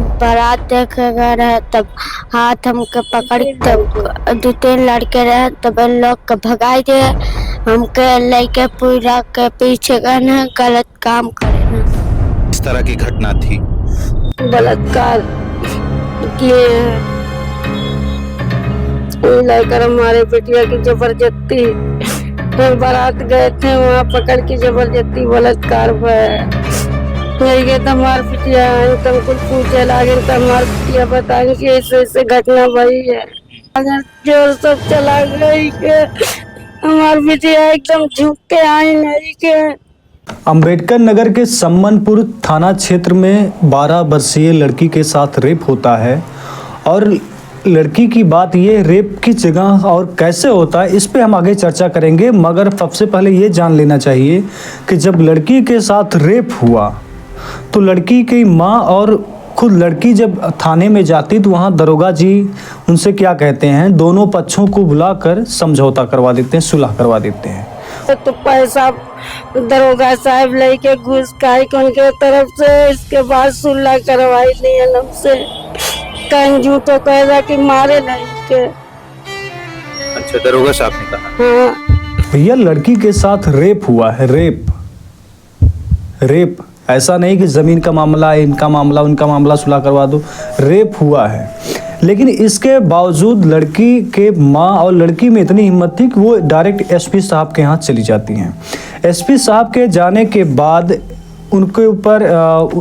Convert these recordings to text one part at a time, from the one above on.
हम बारात देखे गए रहे, तब हाथ हमके पकड़, तब 2-3 लड़के रहे, तब इन लोग के भगाई दे, हमके लेके पूरा के पीछे गए न, गलत काम करे न। इस तरह की घटना थी। बलात्कार किए लेकर हमारे बेटिया की जबरदस्ती, हम बारात गए थे, वहाँ पकड़ के जबरदस्ती बलात्कार हुआ। ये तो हमारे पिटिया कुछ पूछे लागे तो हमारे पिटिया बताएंगे कि ऐसे घटना भई है। अगर जोर सब चला गई के हमारे पिटिया एकदम झुक के आई नहीं के। अंबेडकर नगर के सम्मनपुर थाना क्षेत्र में 12 वर्षीय लड़की के साथ रेप होता है। और लड़की की बात ये रेप की जगह और कैसे होता है इस पे हम आगे चर्चा करेंगे, मगर सबसे पहले ये जान लेना चाहिए कि जब लड़की के साथ रेप हुआ तो लड़की की माँ और खुद लड़की जब थाने में जाती तो वहाँ दरोगा जी उनसे क्या कहते हैं, दोनों पक्षों को बुलाकर समझौता करवा देते हैं, सुलह करवा देते हैं। तो पैसा दरोगा साहब लेके घुस खाई उनके तरफ से, इसके बाद सुलह करवाई लिए हमसे। कंजू तो कह रहा कि मारे नहीं के। अच्छा, दरोगा साहब ने कहा। हाँ भैया लड़की के साथ रेप हुआ है, रेप ऐसा नहीं कि ज़मीन का मामला, इनका मामला, उनका मामला, सुलह करवा दो, रेप हुआ है। लेकिन इसके बावजूद लड़की के माँ और लड़की में इतनी हिम्मत थी कि वो डायरेक्ट एसपी साहब के यहाँ चली जाती हैं। एसपी साहब के जाने के बाद उनके ऊपर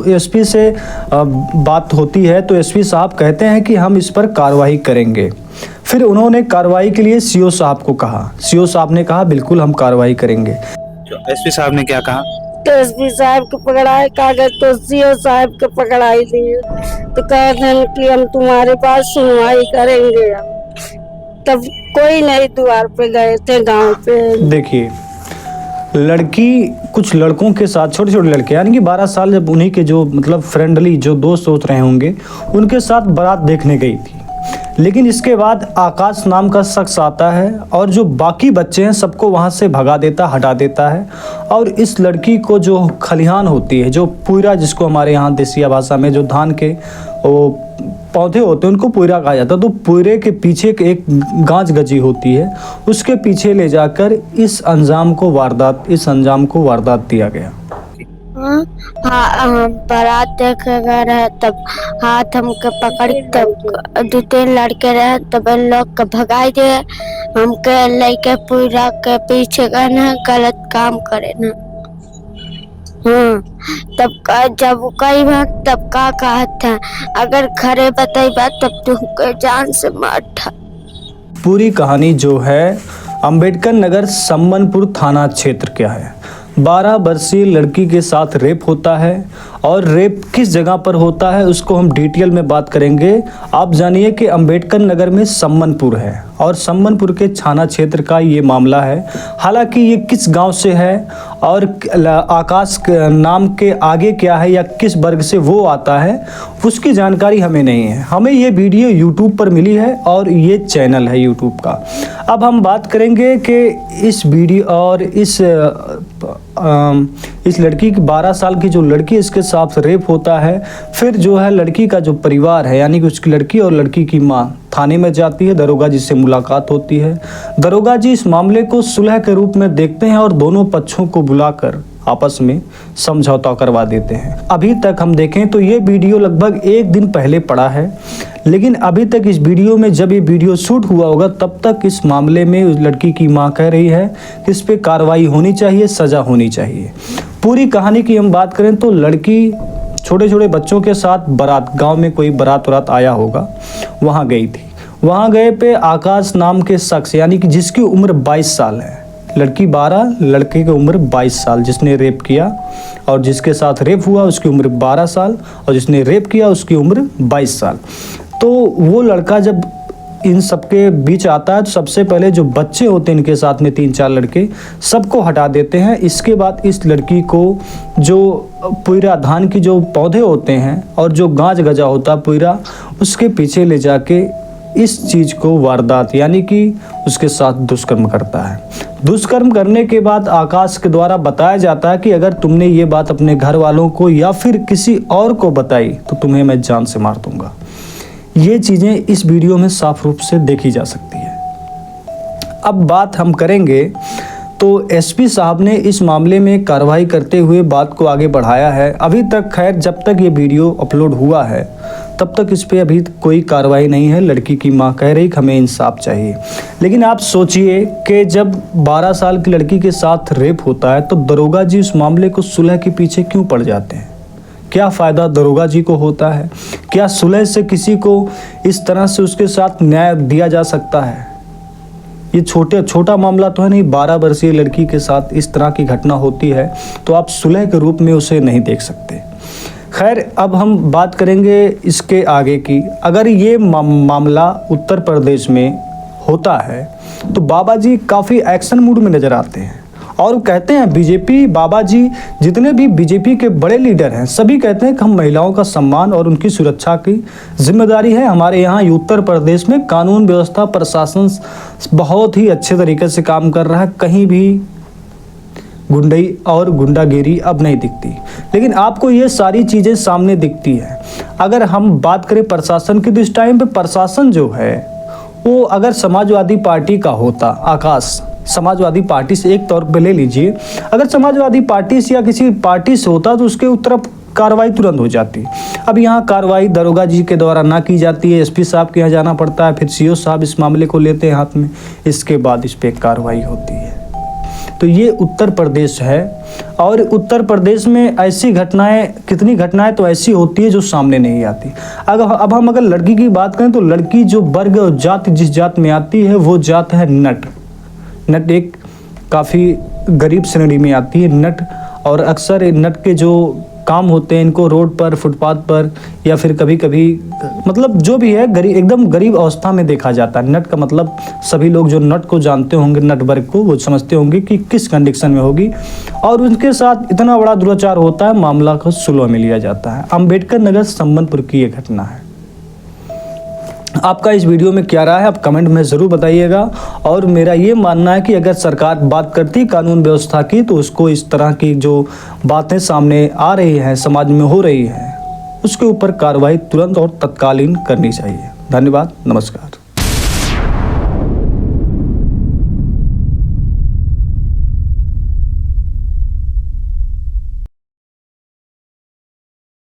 एसपी से बात होती है तो एसपी साहब कहते हैं कि हम इस पर कार्रवाई करेंगे। फिर उन्होंने कार्रवाई के लिए सीओ साहब को कहा, सीओ साहब ने कहा बिल्कुल हम कार्रवाई करेंगे। एसपी साहब ने क्या कहा? तो एसपी साहब को पकड़ाए कागज, तो सीओ साहब को पकड़ाई दिए, तो कहते हैं कि हम तुम्हारे पास सुनवाई करेंगे। तब कोई नहीं द्वार पे गए थे गांव पे। देखिए लड़की कुछ लड़कों के साथ, छोटे छोटे लड़के यानी कि 12 साल, जब उन्हीं के जो मतलब फ्रेंडली जो दोस्त सोच रहे होंगे उनके साथ बारात देखने गई थी। लेकिन इसके बाद आकाश नाम का शख्स आता है और जो बाकी बच्चे हैं सबको वहाँ से भगा देता, हटा देता है। और इस लड़की को जो खलिहान होती है, जो पुइरा जिसको हमारे यहाँ देसिया भाषा में जो धान के वो पौधे होते हैं उनको पुइरा कहा जाता है, तो पुइरे के पीछे एक गांज गजी होती है, उसके पीछे ले जाकर इस अंजाम को वारदात दिया गया। हाँ बारात देखे गए रहे, तब हाथ हमके पकड़, तब 2-3 लड़के रहे, तब इन लोग के भगाई दे, हमके लेके पूरा के पीछे गए न, गलत काम करे न। हाँ तब जब कई बार तब का कहते हैं, अगर घरे बताइबा तब तुमके जान से मार। पूरी कहानी जो है अंबेडकर नगर सम्मनपुर थाना क्षेत्र क्या है। 12 वर्षीय लड़की के साथ रेप होता है और रेप किस जगह पर होता है उसको हम डिटेल में बात करेंगे। आप जानिए कि अंबेडकर नगर में सम्मनपुर है और सम्मनपुर के थाना क्षेत्र का ये मामला है। हालांकि ये किस गांव से है और आकाश नाम के आगे क्या है या किस वर्ग से वो आता है उसकी जानकारी हमें नहीं है। हमें ये वीडियो यूट्यूब पर मिली है और ये चैनल है यूट्यूब का। अब हम बात करेंगे कि इस वीडियो और इस लड़की की 12 साल की जो लड़की इसके साथ रेप होता है। फिर जो है लड़की का जो परिवार है यानी कि उसकी लड़की और लड़की की माँ थाने में जाती है, दरोगा जी से मुलाकात होती है। दरोगा जी इस मामले को सुलह के रूप में देखते हैं और दोनों पक्षों को बुलाकर आपस में समझौता करवा देते हैं। अभी तक हम देखें तो ये वीडियो लगभग 1 दिन पहले पड़ा है, लेकिन अभी तक इस वीडियो में जब ये वीडियो शूट हुआ होगा तब तक इस मामले में उस लड़की की मां कह रही है कि इस पे कार्रवाई होनी चाहिए, सजा होनी चाहिए। पूरी कहानी की हम बात करें तो लड़की छोटे छोटे बच्चों के साथ बारात, गांव में कोई बारात आया होगा, वहाँ गई थी। वहाँ गए पे आकाश नाम के शख्स यानी कि जिसकी उम्र 22 साल है, लड़की 12, लड़के की उम्र 22 साल, जिसने रेप किया और जिसके साथ रेप हुआ उसकी उम्र 12 साल और जिसने रेप किया उसकी उम्र 22 साल। तो वो लड़का जब इन सबके बीच आता है तो सबसे पहले जो बच्चे होते हैं इनके साथ में 3-4 लड़के सबको हटा देते हैं। इसके बाद इस लड़की को जो पुइरा धान की जो पौधे होते हैं और जो गांज गजा होता है पुइरा, उसके पीछे ले जाके इस चीज़ को वारदात यानी कि उसके साथ दुष्कर्म करता है। दुष्कर्म करने के बाद आकाश के द्वारा बताया जाता है कि अगर तुमने ये बात अपने घर वालों को या फिर किसी और को बताई तो तुम्हें मैं जान से मार दूंगा। ये चीज़ें इस वीडियो में साफ रूप से देखी जा सकती है। अब बात हम करेंगे तो एसपी साहब ने इस मामले में कार्रवाई करते हुए बात को आगे बढ़ाया है। अभी तक खैर जब तक ये वीडियो अपलोड हुआ है तब तक इस पे अभी कोई कार्रवाई नहीं है। लड़की की मां कह रही कि हमें इंसाफ चाहिए। लेकिन आप सोचिए कि जब 12 साल की लड़की के साथ रेप होता है तो दरोगा जी उस मामले को सुलह के पीछे क्यों पड़ जाते हैं? क्या फ़ायदा दरोगा जी को होता है? क्या सुलह से किसी को इस तरह से उसके साथ न्याय दिया जा सकता है? ये छोटा मामला तो है नहीं। 12 वर्षीय लड़की के साथ इस तरह की घटना होती है तो आप सुलह के रूप में उसे नहीं देख सकते। खैर अब हम बात करेंगे इसके आगे की। अगर ये मामला उत्तर प्रदेश में होता है तो बाबा जी काफ़ी एक्शन मूड में नज़र आते हैं और कहते हैं बीजेपी, बाबा जी जितने भी बीजेपी के बड़े लीडर हैं सभी कहते हैं कि हम महिलाओं का सम्मान और उनकी सुरक्षा की जिम्मेदारी है। हमारे यहाँ उत्तर प्रदेश में कानून व्यवस्था प्रशासन बहुत ही अच्छे तरीके से काम कर रहा है। कहीं भी गुंडई और गुंडागिरी अब नहीं दिखती। लेकिन आपको ये सारी चीज़ें सामने दिखती है। अगर हम बात करें प्रशासन की तो इस टाइम पे प्रशासन जो है वो अगर समाजवादी पार्टी का होता, आकाश समाजवादी पार्टी से एक तौर पे ले लीजिए, अगर समाजवादी पार्टी से या किसी पार्टी से होता तो उसके तरफ कार्रवाई तुरंत हो जाती। अब यहाँ कार्रवाई दरोगा जी के द्वारा ना की जाती है, एसपी साहब के यहाँ जाना पड़ता है, फिर सीओ साहब इस मामले को लेते हैं हाथ में, इसके बाद इस पर कार्रवाई होती है। तो ये उत्तर प्रदेश है और उत्तर प्रदेश में ऐसी घटनाएं, कितनी घटनाएं तो ऐसी होती है जो सामने नहीं आती। अब हम अगर लड़की की बात करें तो लड़की जो वर्ग और जात जिस जात में आती है वो जात है नट। नट एक काफ़ी गरीब श्रेणी में आती है नट, और अक्सर नट के जो काम होते हैं इनको रोड पर, फुटपाथ पर या फिर कभी कभी मतलब जो भी है गरीब, एकदम गरीब अवस्था में देखा जाता है। नट का मतलब सभी लोग जो नट को जानते होंगे, नट वर्ग को, वो समझते होंगे कि किस कंडीशन में होगी और उनके साथ इतना बड़ा दुराचार होता है, मामला को सुलह में लिया जाता है। अम्बेडकर नगर संबलपुर की ये घटना है। आपका इस वीडियो में क्या राय है आप कमेंट में ज़रूर बताइएगा। और मेरा ये मानना है कि अगर सरकार बात करती कानून व्यवस्था की तो उसको इस तरह की जो बातें सामने आ रही हैं, समाज में हो रही हैं, उसके ऊपर कार्रवाई तुरंत और तत्कालीन करनी चाहिए। धन्यवाद, नमस्कार।